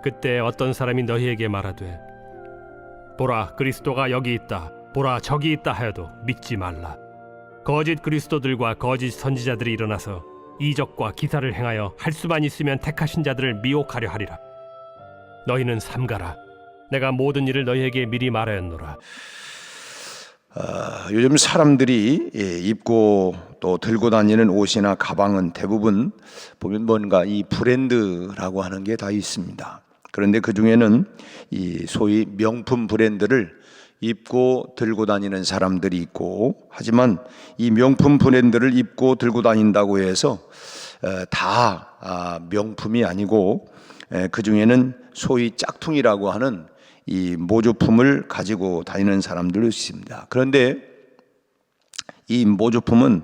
그때 어떤 사람이 너희에게 말하되 보라 그리스도가 여기 있다 보라 저기 있다 하여도 믿지 말라. 거짓 그리스도들과 거짓 선지자들이 일어나서 이적과 기사를 행하여 할 수만 있으면 택하신 자들을 미혹하려 하리라. 너희는 삼가라. 내가 모든 일을 너희에게 미리 말하였노라. 요즘 사람들이 입고 또 들고 다니는 옷이나 가방은 대부분 보면 뭔가 이 브랜드라고 하는 게 다 있습니다. 그런데 그 중에는 이 소위 명품 브랜드를 입고 들고 다니는 사람들이 있고, 하지만 이 명품 브랜드를 입고 들고 다닌다고 해서 다 명품이 아니고, 그 중에는 소위 짝퉁이라고 하는 이 모조품을 가지고 다니는 사람들도 있습니다. 그런데 이 모조품은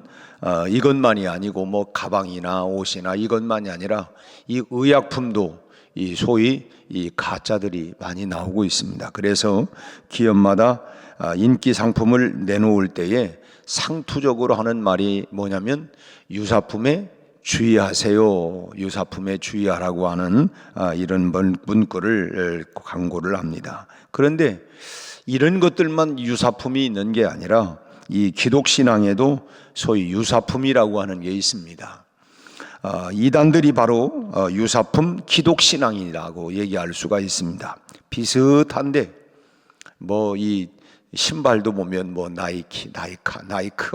이것만이 아니고 뭐 가방이나 옷이나 이것만이 아니라 이 의약품도 이 소위 이 가짜들이 많이 나오고 있습니다. 그래서 기업마다 인기 상품을 내놓을 때에 상투적으로 하는 말이 뭐냐면 유사품에 주의하세요, 유사품에 주의하라고 하는 이런 문구를 광고를 합니다. 그런데 이런 것들만 유사품이 있는 게 아니라 이 기독신앙에도 소위 유사품이라고 하는 게 있습니다. 이단들이 바로 유사품 기독신앙이라고 얘기할 수가 있습니다. 비슷한데 뭐 이 신발도 보면 뭐 나이키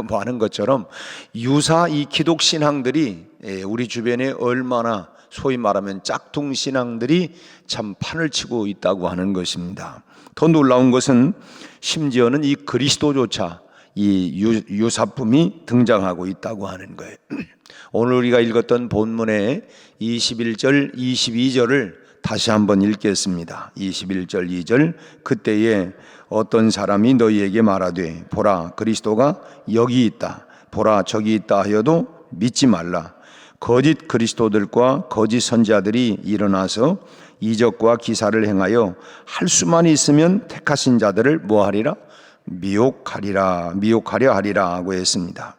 뭐 하는 것처럼 유사 이 기독신앙들이 우리 주변에 얼마나 소위 말하면 짝퉁 신앙들이 참 판을 치고 있다고 하는 것입니다. 더 놀라운 것은 심지어는 이 그리스도조차 이 유사품이 등장하고 있다고 하는 거예요. 오늘 우리가 읽었던 본문의 21절, 22절을 다시 한번 읽겠습니다. 21절, 2절. 그때에 어떤 사람이 너희에게 말하되 보라 그리스도가 여기 있다 보라 저기 있다 하여도 믿지 말라. 거짓 그리스도들과 거짓 선지자들이 일어나서 이적과 기사를 행하여 할 수만 있으면 택하신 자들을 뭐하리라? 미혹하려 하리라 하고 했습니다.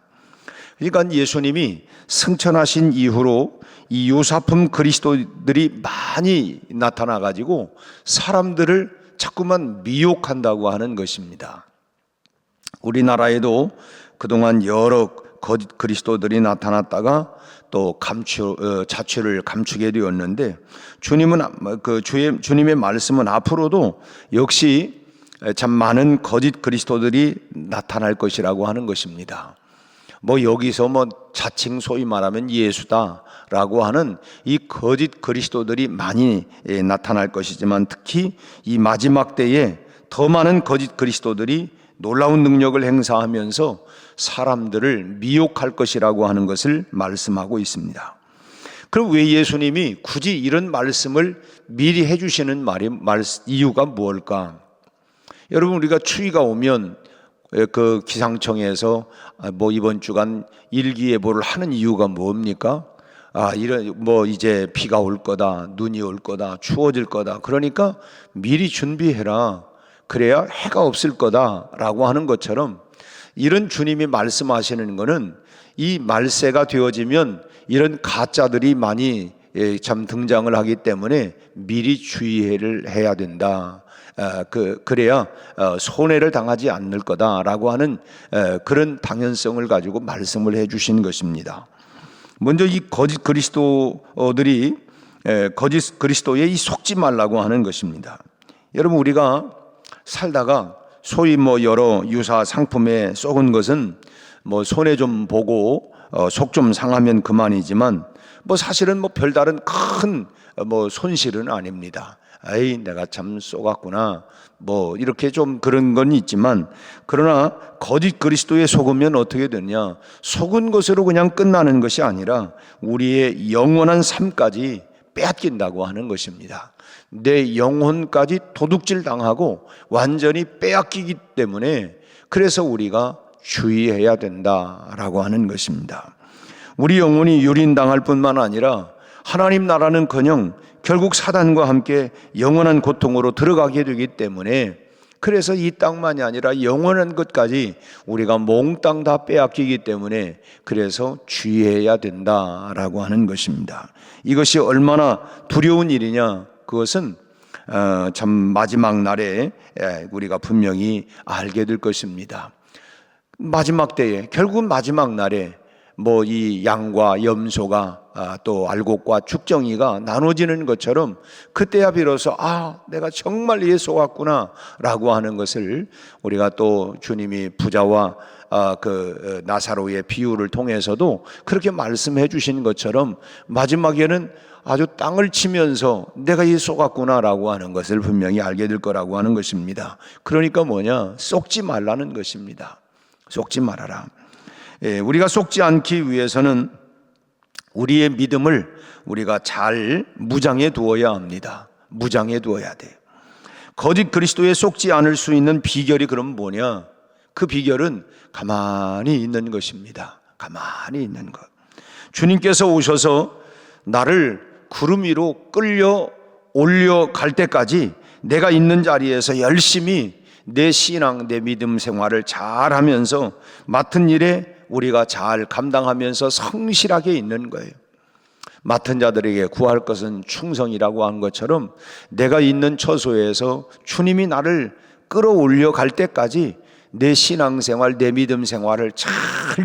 그러니까 예수님이 승천하신 이후로 이 유사품 그리스도들이 많이 나타나 가지고 사람들을 자꾸만 미혹한다고 하는 것입니다. 우리나라에도 그동안 여러 거짓 그리스도들이 나타났다가 또 자취를 감추게 되었는데 주님의 말씀은 앞으로도 역시 참 많은 거짓 그리스도들이 나타날 것이라고 하는 것입니다. 뭐 여기서 뭐 자칭 소위 말하면 예수다라고 하는 이 거짓 그리스도들이 많이 나타날 것이지만 특히 이 마지막 때에 더 많은 거짓 그리스도들이 놀라운 능력을 행사하면서 사람들을 미혹할 것이라고 하는 것을 말씀하고 있습니다. 그럼 왜 예수님이 굳이 이런 말씀을 미리 해주시는 이유가 무엇일까? 여러분, 우리가 추위가 오면 그 기상청에서 뭐 이번 주간 일기예보를 하는 이유가 뭡니까? 이제 비가 올 거다, 눈이 올 거다, 추워질 거다. 그러니까 미리 준비해라. 그래야 해가 없을 거다라고 하는 것처럼 이런 주님이 말씀하시는 거는 이 말세가 되어지면 이런 가짜들이 많이 참 등장을 하기 때문에 미리 주의를 해야 된다. 그래야 손해를 당하지 않을 거다라고 하는 그런 당연성을 가지고 말씀을 해주신 것입니다. 먼저 이 거짓 그리스도들이 거짓 그리스도에 속지 말라고 하는 것입니다. 여러분, 우리가 살다가 소위 뭐 여러 유사 상품에 속은 것은 뭐 손해 좀 보고 속 좀 상하면 그만이지만 뭐 사실은 뭐 별다른 큰 뭐 손실은 아닙니다. 내가 참 쏘갔구나. 뭐 이렇게 좀 그런 건 있지만, 그러나 거짓 그리스도에 속으면 어떻게 되냐? 속은 것으로 그냥 끝나는 것이 아니라 우리의 영원한 삶까지 빼앗긴다고 하는 것입니다. 내 영혼까지 도둑질 당하고 완전히 빼앗기기 때문에 그래서 우리가 주의해야 된다라고 하는 것입니다. 우리 영혼이 유린당할 뿐만 아니라 하나님 나라는커녕 결국 사단과 함께 영원한 고통으로 들어가게 되기 때문에 그래서 이 땅만이 아니라 영원한 것까지 우리가 몽땅 다 빼앗기기 때문에 그래서 주의해야 된다라고 하는 것입니다. 이것이 얼마나 두려운 일이냐? 그것은 참 마지막 날에 우리가 분명히 알게 될 것입니다. 마지막 때에, 결국 마지막 날에 뭐 이 양과 염소가 또 알곡과 죽정이가 나눠지는 것처럼 그때야 비로소 내가 정말 얘 속았구나 라고 하는 것을 우리가 또 주님이 부자와 그 나사로의 비유를 통해서도 그렇게 말씀해 주신 것처럼 마지막에는 아주 땅을 치면서 내가 얘 속았구나라고 하는 것을 분명히 알게 될 거라고 하는 것입니다. 그러니까 뭐냐? 속지 말라는 것입니다. 속지 말아라. 우리가 속지 않기 위해서는 우리의 믿음을 우리가 잘 무장해 두어야 합니다. 무장해 두어야 돼요. 거짓 그리스도에 속지 않을 수 있는 비결이 그럼 뭐냐? 그 비결은 가만히 있는 것입니다. 가만히 있는 것. 주님께서 오셔서 나를 구름 위로 끌려 올려갈 때까지 내가 있는 자리에서 열심히 내 신앙, 내 믿음 생활을 잘 하면서 맡은 일에 우리가 잘 감당하면서 성실하게 있는 거예요. 맡은 자들에게 구할 것은 충성이라고 한 것처럼 내가 있는 처소에서 주님이 나를 끌어올려 갈 때까지 내 신앙생활, 내 믿음 생활을 잘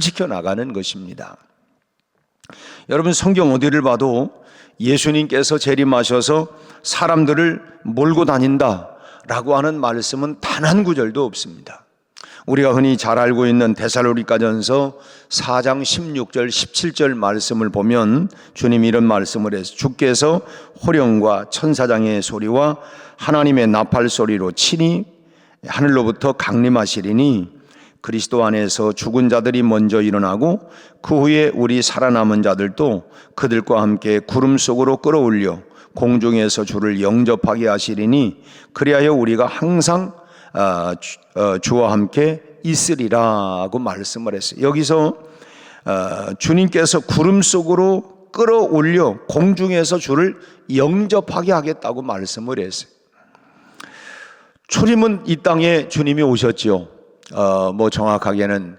지켜나가는 것입니다. 여러분, 성경 어디를 봐도 예수님께서 재림하셔서 사람들을 몰고 다닌다라고 하는 말씀은 단 한 구절도 없습니다. 우리가 흔히 잘 알고 있는 데살로니가전서 4장 16절 17절 말씀을 보면 주님이 이런 말씀을 해서 주께서 호령과 천사장의 소리와 하나님의 나팔 소리로 친히 하늘로부터 강림하시리니 그리스도 안에서 죽은 자들이 먼저 일어나고 그 후에 우리 살아남은 자들도 그들과 함께 구름 속으로 끌어올려 공중에서 주를 영접하게 하시리니 그리하여 우리가 항상 주와 함께 있으리라고 말씀을 했어요. 여기서 주님께서 구름 속으로 끌어올려 공중에서 주를 영접하게 하겠다고 말씀을 했어요. 초림은 이 땅에 주님이 오셨지요. 뭐 정확하게는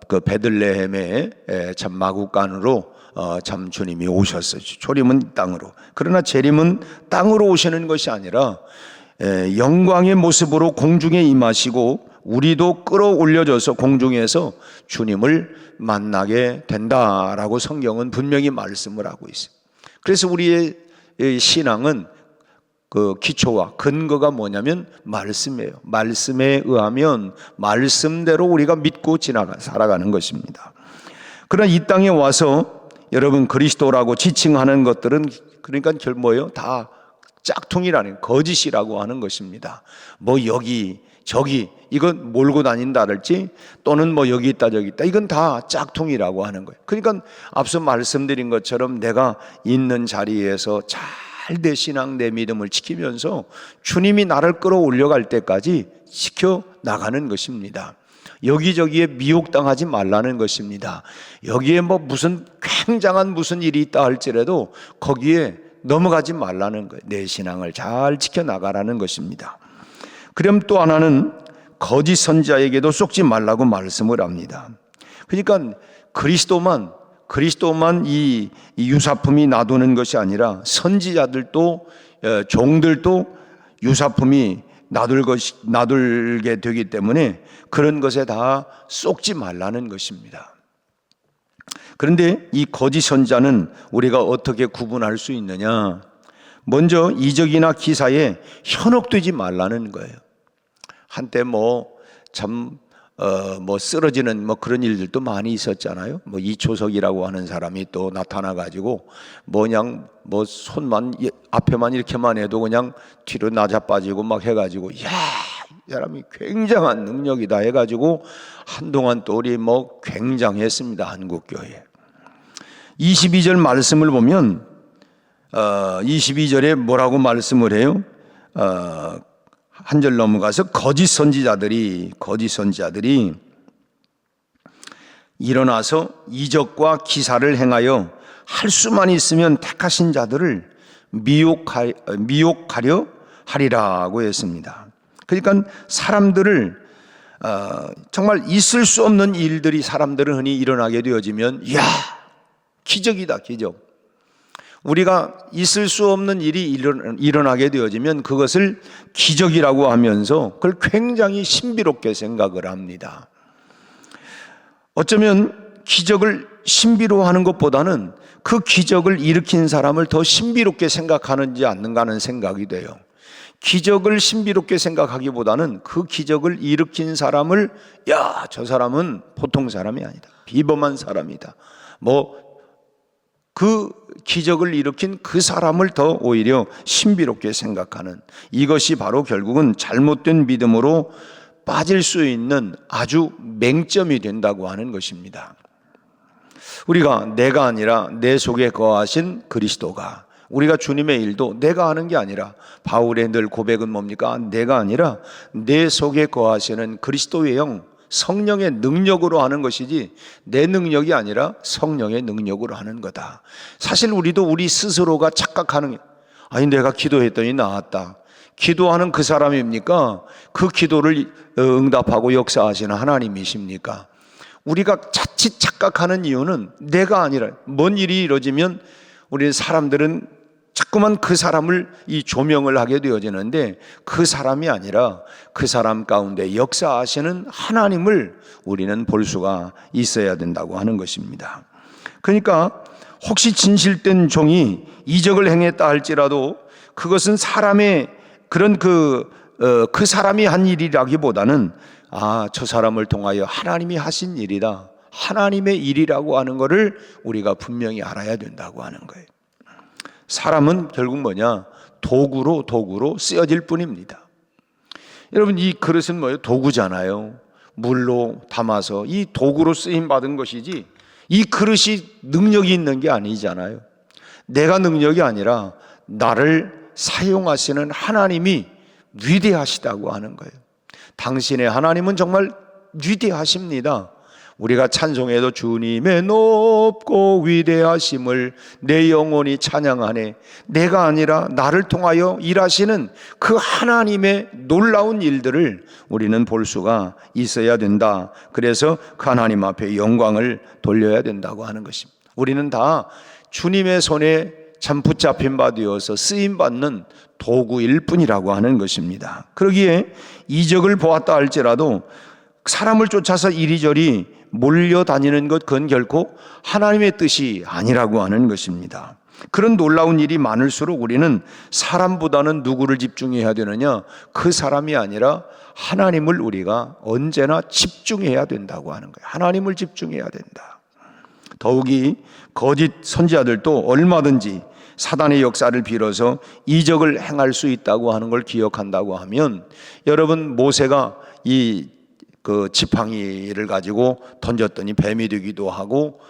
그 베들레헴의 참 마구간으로 참 주님이 오셨어요. 초림은 땅으로. 그러나 재림은 땅으로 오시는 것이 아니라 영광의 모습으로 공중에 임하시고 우리도 끌어올려져서 공중에서 주님을 만나게 된다라고 성경은 분명히 말씀을 하고 있어요. 그래서 우리의 신앙은 그 기초와 근거가 뭐냐면 말씀이에요. 말씀에 의하면 말씀대로 우리가 믿고 살아가는 것입니다. 그러나 이 땅에 와서 여러분 그리스도라고 지칭하는 것들은 그러니까 뭐예요? 다 짝퉁이라는 거짓이라고 하는 것입니다. 뭐 여기 저기 이건 몰고 다닌다랄지 또는 뭐 여기 있다 저기 있다 이건 다 짝퉁이라고 하는 거예요. 그러니까 앞서 말씀드린 것처럼 내가 있는 자리에서 잘 내 신앙 내 믿음을 지키면서 주님이 나를 끌어올려갈 때까지 지켜나가는 것입니다. 여기저기에 미혹당하지 말라는 것입니다. 여기에 뭐 무슨 굉장한 무슨 일이 있다 할지라도 거기에 넘어가지 말라는 거예요. 내 신앙을 잘 지켜나가라는 것입니다. 그럼 또 하나는 거짓 선지자에게도 속지 말라고 말씀을 합니다. 그러니까 그리스도만 이 유사품이 놔두는 것이 아니라 선지자들도 종들도 유사품이 놔들게 되기 때문에 그런 것에 다 속지 말라는 것입니다. 그런데 이 거짓 선지자는 우리가 어떻게 구분할 수 있느냐? 먼저 이적이나 기사에 현혹되지 말라는 거예요. 한때 쓰러지는 그런 일들도 많이 있었잖아요. 이초석이라고 하는 사람이 또 나타나가지고 그냥 손만 앞에만 이렇게만 해도 그냥 뒤로 낮아빠지고 막 해가지고 이 사람이 굉장한 능력이다 해가지고 한동안 또 우리 굉장했습니다. 한국교회 22절 말씀을 보면 22절에 뭐라고 말씀을 해요? 한 절 넘어가서 거짓 선지자들이 일어나서 이적과 기사를 행하여 할 수만 있으면 택하신 자들을 미혹하려 하리라고 했습니다. 그러니까 사람들을 정말 있을 수 없는 일들이 사람들은 흔히 일어나게 되어지면 기적이다 기적. 우리가 있을 수 없는 일이 일어나게 되어지면 그것을 기적이라고 하면서 그걸 굉장히 신비롭게 생각을 합니다. 어쩌면 기적을 신비로워하는 것보다는 그 기적을 일으킨 사람을 더 신비롭게 생각하는지 않는가 하는 생각이 돼요. 기적을 신비롭게 생각하기보다는 그 기적을 일으킨 사람을, 야, 저 사람은 보통 사람이 아니다, 비범한 사람이다, 그 기적을 일으킨 그 사람을 더 오히려 신비롭게 생각하는, 이것이 바로 결국은 잘못된 믿음으로 빠질 수 있는 아주 맹점이 된다고 하는 것입니다. 우리가 내가 아니라 내 속에 거하신 그리스도가, 우리가 주님의 일도 내가 하는 게 아니라, 바울의 늘 고백은 뭡니까? 내가 아니라 내 속에 거하시는 그리스도의 영, 성령의 능력으로 하는 것이지 내 능력이 아니라 성령의 능력으로 하는 거다. 사실 우리도 우리 스스로가 착각하는 게, 아니 내가 기도했더니 나았다, 기도하는 그 사람입니까? 그 기도를 응답하고 역사하시는 하나님이십니까? 우리가 자칫 착각하는 이유는 내가 아니라, 뭔 일이 이루어지면 우리 사람들은 자꾸만 그 사람을 이 조명을 하게 되어지는데, 그 사람이 아니라 그 사람 가운데 역사하시는 하나님을 우리는 볼 수가 있어야 된다고 하는 것입니다. 그러니까 혹시 진실된 종이 이적을 행했다 할지라도 그것은 사람의 그런 그 사람이 한 일이라기보다는, 저 사람을 통하여 하나님이 하신 일이다, 하나님의 일이라고 하는 것을 우리가 분명히 알아야 된다고 하는 거예요. 사람은 결국 뭐냐? 도구로 쓰여질 뿐입니다. 여러분, 이 그릇은 뭐예요? 도구잖아요. 물로 담아서 이 도구로 쓰임 받은 것이지 이 그릇이 능력이 있는 게 아니잖아요. 내가 능력이 아니라 나를 사용하시는 하나님이 위대하시다고 하는 거예요. 당신의 하나님은 정말 위대하십니다. 우리가 찬송에도 주님의 높고 위대하심을 내 영혼이 찬양하네, 내가 아니라 나를 통하여 일하시는 그 하나님의 놀라운 일들을 우리는 볼 수가 있어야 된다. 그래서 그 하나님 앞에 영광을 돌려야 된다고 하는 것입니다. 우리는 다 주님의 손에 참 붙잡힌 바 되어서 쓰임받는 도구일 뿐이라고 하는 것입니다. 그러기에 이적을 보았다 할지라도 사람을 쫓아서 이리저리 몰려다니는 것, 그건 결코 하나님의 뜻이 아니라고 하는 것입니다. 그런 놀라운 일이 많을수록 우리는 사람보다는 누구를 집중해야 되느냐? 그 사람이 아니라 하나님을 우리가 언제나 집중해야 된다고 하는 거예요. 하나님을 집중해야 된다. 더욱이 거짓 선지자들도 얼마든지 사단의 역사를 빌어서 이적을 행할 수 있다고 하는 걸 기억한다고 하면, 여러분, 모세가 그 지팡이를 가지고 던졌더니 뱀이 되기도 하고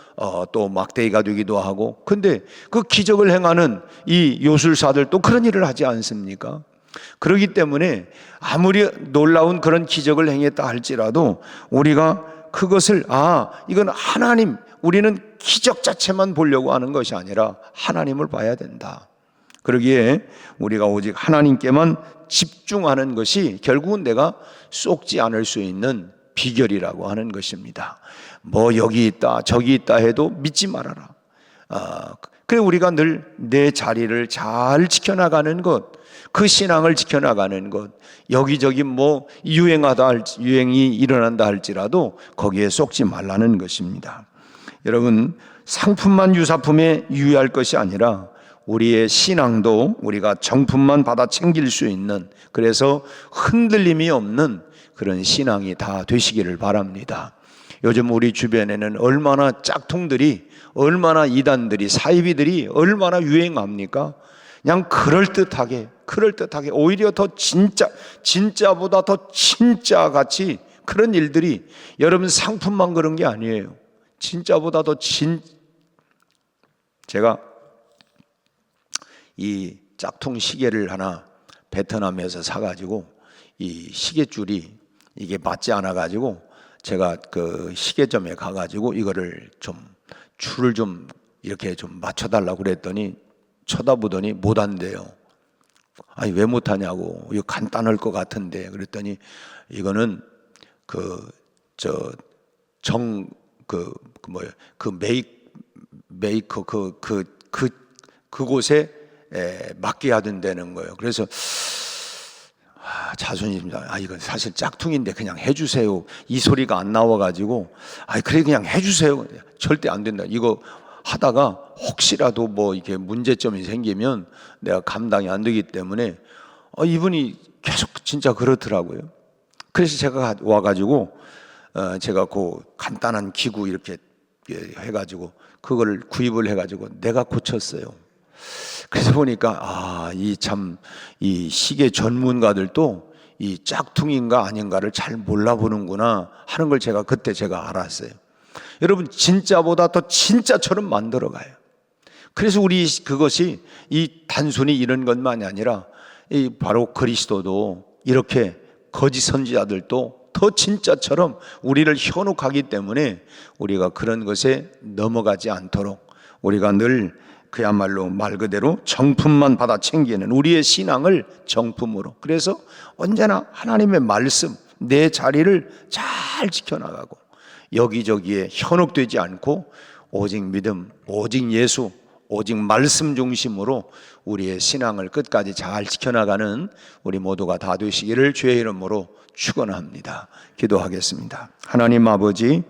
또 막대기가 되기도 하고, 근데 그 기적을 행하는 이 요술사들도 그런 일을 하지 않습니까? 그렇기 때문에 아무리 놀라운 그런 기적을 행했다 할지라도 우리가 그것을 이건 하나님, 우리는 기적 자체만 보려고 하는 것이 아니라 하나님을 봐야 된다. 그러기에 우리가 오직 하나님께만 집중하는 것이 결국은 내가 쏙지 않을 수 있는 비결이라고 하는 것입니다. 여기 있다 저기 있다 해도 믿지 말아라. 그래 우리가 늘 내 자리를 잘 지켜나가는 것, 그 신앙을 지켜나가는 것, 여기저기 유행이 일어난다 할지라도 거기에 쏙지 말라는 것입니다. 여러분, 상품만 유사품에 유의할 것이 아니라 우리의 신앙도 우리가 정품만 받아 챙길 수 있는, 그래서 흔들림이 없는 그런 신앙이 다 되시기를 바랍니다. 요즘 우리 주변에는 얼마나 짝퉁들이, 얼마나 이단들이, 사이비들이 얼마나 유행합니까? 그냥 그럴듯하게 오히려 더 진짜보다 더 진짜같이 그런 일들이, 여러분 상품만 그런 게 아니에요. 진짜보다 더 제가 이 짝퉁 시계를 하나 베트남에서 사가지고 이 시계줄이 이게 맞지 않아가지고 제가 그 시계점에 가가지고 이거를 좀 줄을 좀 이렇게 좀 맞춰달라고 그랬더니 쳐다보더니 못한대요. 아니 왜 못하냐고, 이거 간단할 것 같은데 그랬더니 이거는 메이커 그곳에 맡겨야 된다는 거예요. 그래서 자존심, 이건 사실 짝퉁인데 그냥 해주세요. 이 소리가 안 나와가지고, 그래 그냥 해주세요. 절대 안 된다. 이거 하다가 혹시라도 뭐 이렇게 문제점이 생기면 내가 감당이 안 되기 때문에 이분이 계속 진짜 그렇더라고요. 그래서 제가 와가지고 제가 그 간단한 기구 이렇게 해가지고 그걸 구입을 해가지고 내가 고쳤어요. 그래서 보니까 이 시계 전문가들도 이 짝퉁인가 아닌가를 잘 몰라보는구나 하는 걸 그때 제가 알았어요. 여러분, 진짜보다 더 진짜처럼 만들어 가요. 그래서 그것이 단순히 이런 것만이 아니라 바로 그리스도도 이렇게 거짓 선지자들도 더 진짜처럼 우리를 현혹하기 때문에 우리가 그런 것에 넘어가지 않도록 우리가 늘 그야말로 말 그대로 정품만 받아 챙기는 우리의 신앙을 정품으로, 그래서 언제나 하나님의 말씀, 내 자리를 잘 지켜나가고 여기저기에 현혹되지 않고 오직 믿음, 오직 예수, 오직 말씀 중심으로 우리의 신앙을 끝까지 잘 지켜나가는 우리 모두가 다 되시기를 주의 이름으로 축원합니다. 기도하겠습니다. 하나님 아버지,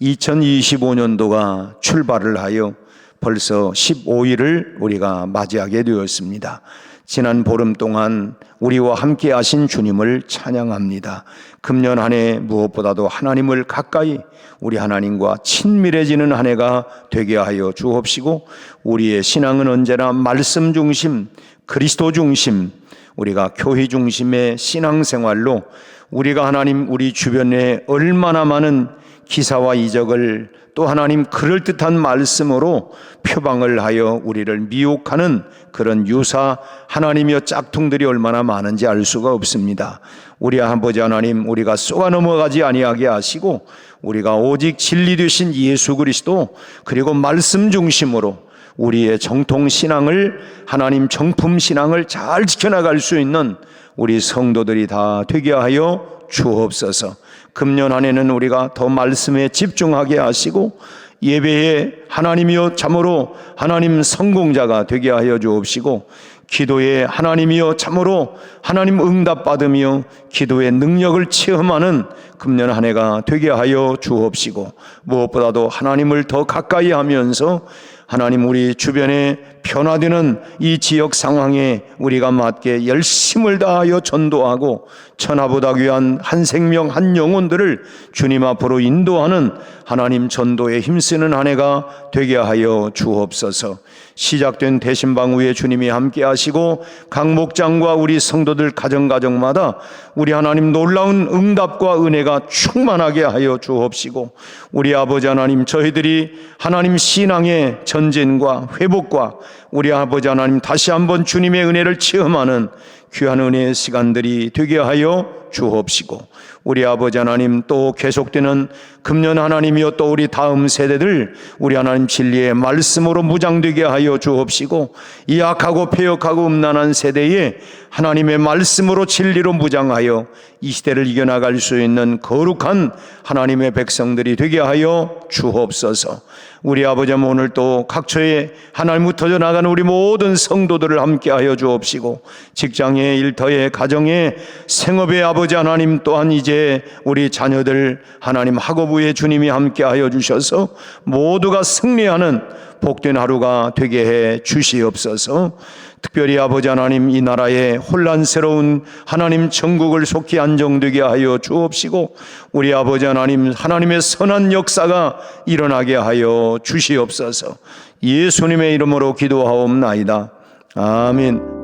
2025년도가 출발을 하여 벌써 15일을 우리가 맞이하게 되었습니다. 지난 보름 동안 우리와 함께 하신 주님을 찬양합니다. 금년 한 해 무엇보다도 하나님을 가까이, 우리 하나님과 친밀해지는 한 해가 되게 하여 주옵시고, 우리의 신앙은 언제나 말씀 중심, 그리스도 중심, 우리가 교회 중심의 신앙생활로 우리가 하나님 우리 주변에 얼마나 많은 기사와 이적을 또 하나님 그럴듯한 말씀으로 표방을 하여 우리를 미혹하는 그런 유사 하나님이여 짝퉁들이 얼마나 많은지 알 수가 없습니다. 우리 아버지 하나님, 우리가 쏘아 넘어가지 아니하게 하시고 우리가 오직 진리 되신 예수 그리스도 그리고 말씀 중심으로 우리의 정통 신앙을, 하나님 정품 신앙을 잘 지켜나갈 수 있는 우리 성도들이 다 되게 하여 주옵소서. 금년 한 해는 우리가 더 말씀에 집중하게 하시고 예배에 하나님이여 참으로 하나님 성공자가 되게 하여 주옵시고, 기도에 하나님이여 참으로 하나님 응답받으며 기도의 능력을 체험하는 금년 한 해가 되게 하여 주옵시고, 무엇보다도 하나님을 더 가까이 하면서 하나님 우리 주변에 변화되는 이 지역 상황에 우리가 맞게 열심을 다하여 전도하고 천하보다 귀한 한 생명 한 영혼들을 주님 앞으로 인도하는 하나님 전도에 힘쓰는 한 해가 되게 하여 주옵소서. 시작된 대신방 후에 주님이 함께 하시고 각 목장과 우리 성도들 가정가정마다 우리 하나님 놀라운 응답과 은혜가 충만하게 하여 주옵시고, 우리 아버지 하나님, 저희들이 하나님 신앙의 전진과 회복과 우리 아버지 하나님 다시 한번 주님의 은혜를 체험하는 귀한 은혜의 시간들이 되게 하여 주옵시고, 우리 아버지 하나님 또 계속되는 금년 하나님이여 또 우리 다음 세대들 우리 하나님 진리의 말씀으로 무장되게 하여 주옵시고, 이 악하고 폐역하고 음란한 세대에 하나님의 말씀으로 진리로 무장하여 이 시대를 이겨나갈 수 있는 거룩한 하나님의 백성들이 되게 하여 주옵소서. 우리 아버지 오늘 또 각처에 하나님 흩어져 나가는 우리 모든 성도들을 함께 하여 주옵시고, 직장에, 일터에, 가정에, 생업에 아버지 하나님 또한 이제 우리 자녀들 하나님 학업부에 주님이 함께 하여 주셔서 모두가 승리하는 복된 하루가 되게 해 주시옵소서. 특별히 아버지 하나님 이 나라의 혼란스러운 하나님 전국을 속히 안정되게 하여 주옵시고, 우리 아버지 하나님 하나님의 선한 역사가 일어나게 하여 주시옵소서. 예수님의 이름으로 기도하옵나이다. 아멘.